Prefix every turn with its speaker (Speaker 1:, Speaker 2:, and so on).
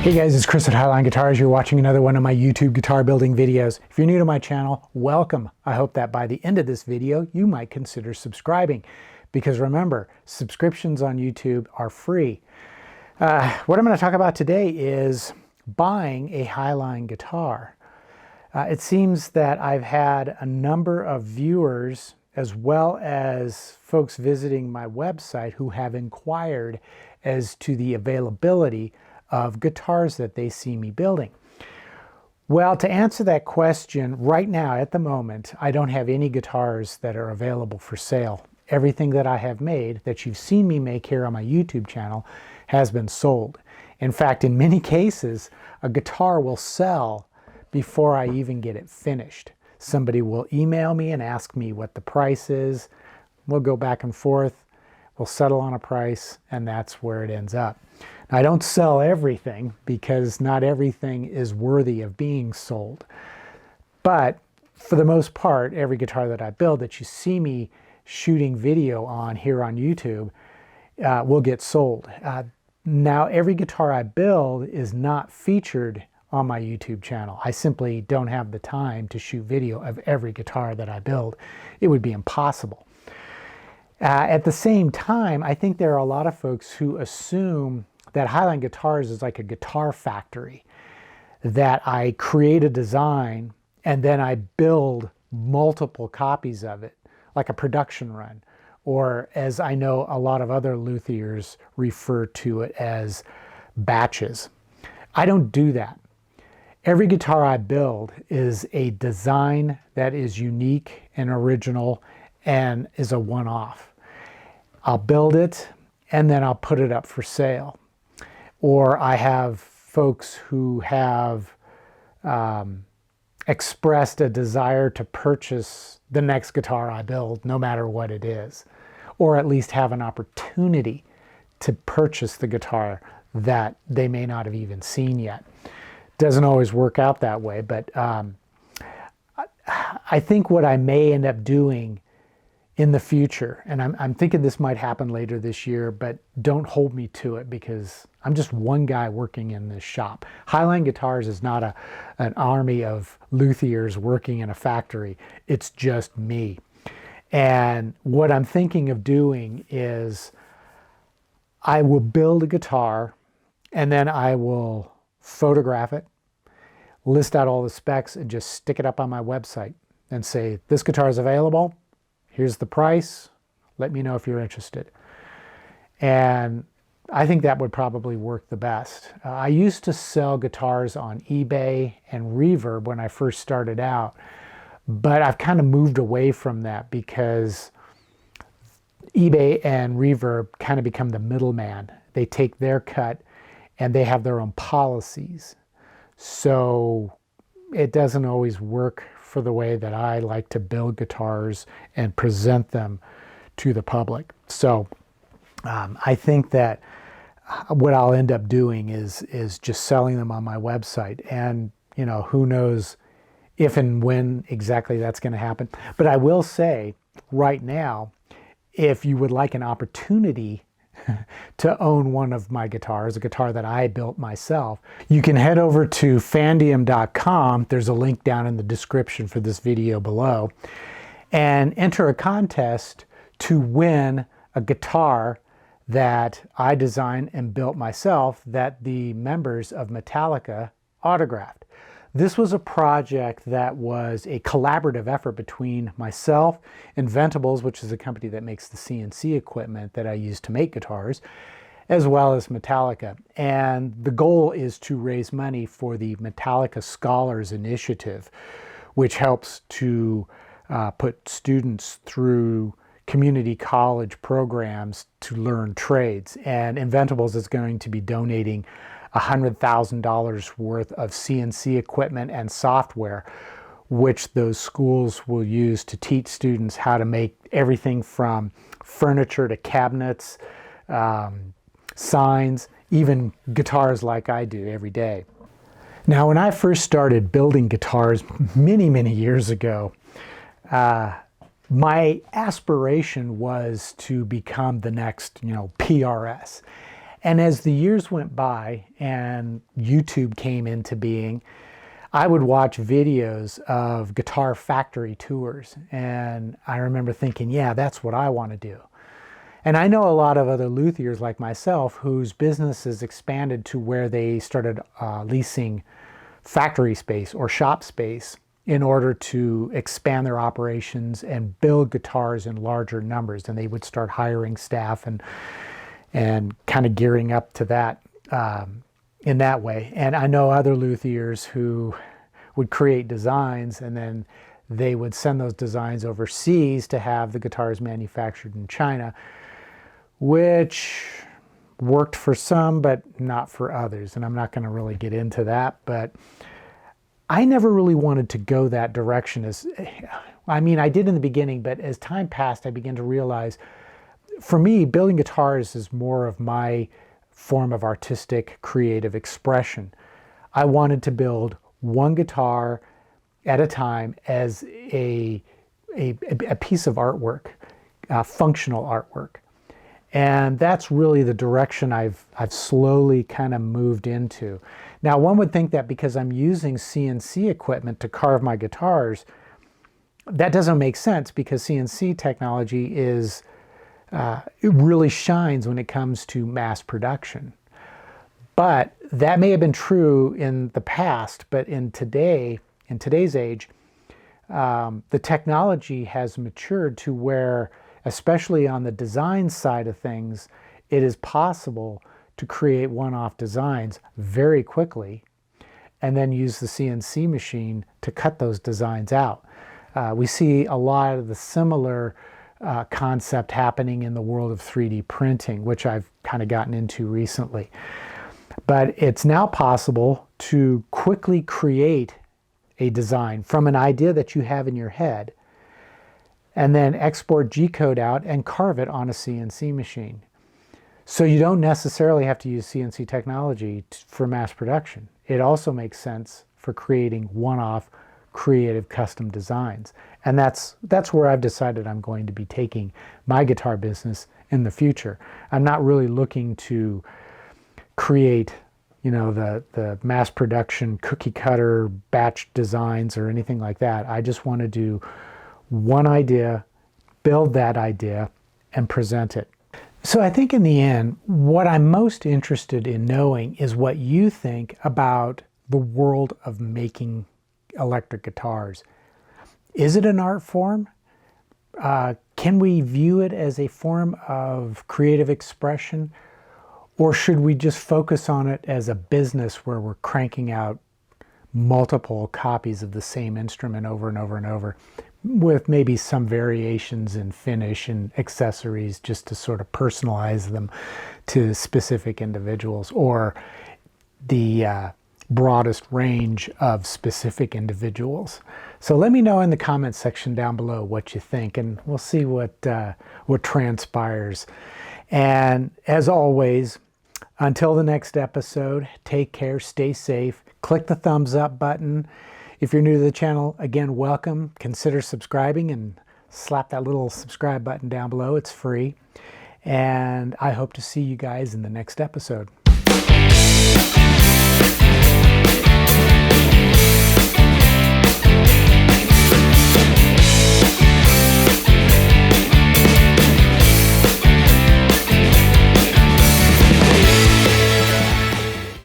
Speaker 1: Hey guys, it's Chris at Highline Guitars. You're watching another one of my YouTube guitar building videos. If you're new to my channel, welcome. I hope that by the end of this video, you might consider subscribing. Because remember, subscriptions on YouTube are free. What I'm going to talk about today is buying a Highline guitar. It seems that I've had a number of viewers as well as folks visiting my website who have inquired as to the availability of guitars that they see me building. Well, to answer that question, right now at the moment, I don't have any guitars that are available for sale. Everything that I have made, that you've seen me make here on my YouTube channel, has been sold. In fact, in many cases, a guitar will sell before I even get it finished. Somebody will email me and ask me what the price is. We'll go back and forth. We'll settle on a price, and that's where it ends up. Now, I don't sell everything because not everything is worthy of being sold. But for the most part, every guitar that I build that you see me shooting video on here on YouTube will get sold. Now, every guitar I build is not featured on my YouTube channel. I simply don't have the time to shoot video of every guitar that I build. It would be impossible. At the same time, I think there are a lot of folks who assume that Highline Guitars is like a guitar factory, that I create a design and then I build multiple copies of it, like a production run, or as I know a lot of other luthiers refer to it as batches. I don't do that. Every guitar I build is a design that is unique and original and is a one-off. I'll build it and then I'll put it up for sale. Or I have folks who have expressed a desire to purchase the next guitar I build, no matter what it is. Or at least have an opportunity to purchase the guitar that they may not have even seen yet. Doesn't always work out that way, but I think what I may end up doing in the future, and I'm thinking this might happen later this year, but don't hold me to it because I'm just one guy working in this shop. Highline Guitars is not an army of luthiers working in a factory. It's just me. And what I'm thinking of doing is I will build a guitar and then I will photograph it, list out all the specs, and just stick it up on my website and say, this guitar is available. Here's the price. Let me know if you're interested. And I think that would probably work the best. I used to sell guitars on eBay and Reverb when I first started out, but I've kind of moved away from that because eBay and Reverb kind of become the middleman. They take their cut and they have their own policies. So it doesn't always work for the way that I like to build guitars and present them to the public. So I think that what I'll end up doing is just selling them on my website. And, you know, who knows if and when exactly that's going to happen. But I will say right now, if you would like an opportunity to own one of my guitars, a guitar that I built myself, you can head over to fandium.com. There's a link down in the description for this video below, and enter a contest to win a guitar that I designed and built myself that the members of Metallica autographed. This was a project that was a collaborative effort between myself, Inventables, which is a company that makes the CNC equipment that I use to make guitars, as well as Metallica. And the goal is to raise money for the Metallica Scholars Initiative, which helps to put students through community college programs to learn trades. And Inventables is going to be donating $100,000 worth of CNC equipment and software, which those schools will use to teach students how to make everything from furniture to cabinets, signs, even guitars like I do every day. Now, when I first started building guitars many, many years ago, my aspiration was to become the next, PRS. And as the years went by and YouTube came into being, I would watch videos of guitar factory tours. And I remember thinking, yeah, that's what I want to do. And I know a lot of other luthiers like myself whose businesses expanded to where they started leasing factory space or shop space in order to expand their operations and build guitars in larger numbers. And they would start hiring staff and kind of gearing up to that in that way. And I know other luthiers who would create designs and then they would send those designs overseas to have the guitars manufactured in China, which worked for some, but not for others. And I'm not going to really get into that, but I never really wanted to go that direction. I did in the beginning, but as time passed, I began to realize, for me, building guitars is more of my form of artistic, creative expression. I wanted to build one guitar at a time as a piece of artwork, functional artwork. And that's really the direction I've slowly kind of moved into. Now, one would think that because I'm using CNC equipment to carve my guitars, that doesn't make sense, because CNC technology is, it really shines when it comes to mass production. But that may have been true in the past, but in today's age, the technology has matured to where, especially on the design side of things, it is possible to create one-off designs very quickly and then use the CNC machine to cut those designs out. We see a lot of the similar concept happening in the world of 3D printing, which I've kind of gotten into recently. But it's now possible to quickly create a design from an idea that you have in your head and then export G-code out and carve it on a CNC machine. So you don't necessarily have to use CNC technology for mass production. It also makes sense for creating one-off creative custom designs. And that's where I've decided I'm going to be taking my guitar business in the future. I'm not really looking to create, the mass production cookie cutter batch designs or anything like that. I just want to do one idea, build that idea, and present it. So I think in the end, what I'm most interested in knowing is what you think about the world of making electric guitars. Is it an art form? Can we view it as a form of creative expression? Or should we just focus on it as a business where we're cranking out multiple copies of the same instrument over and over and over, with maybe some variations in finish and accessories just to sort of personalize them to specific individuals, or the broadest range of specific individuals? So let me know in the comments section down below what you think, and we'll see what transpires. And as always, until the next episode, take care, stay safe, click the thumbs up button. If you're new to the channel, again, welcome. Consider subscribing and slap that little subscribe button down below. It's free. And I hope to see you guys in the next episode.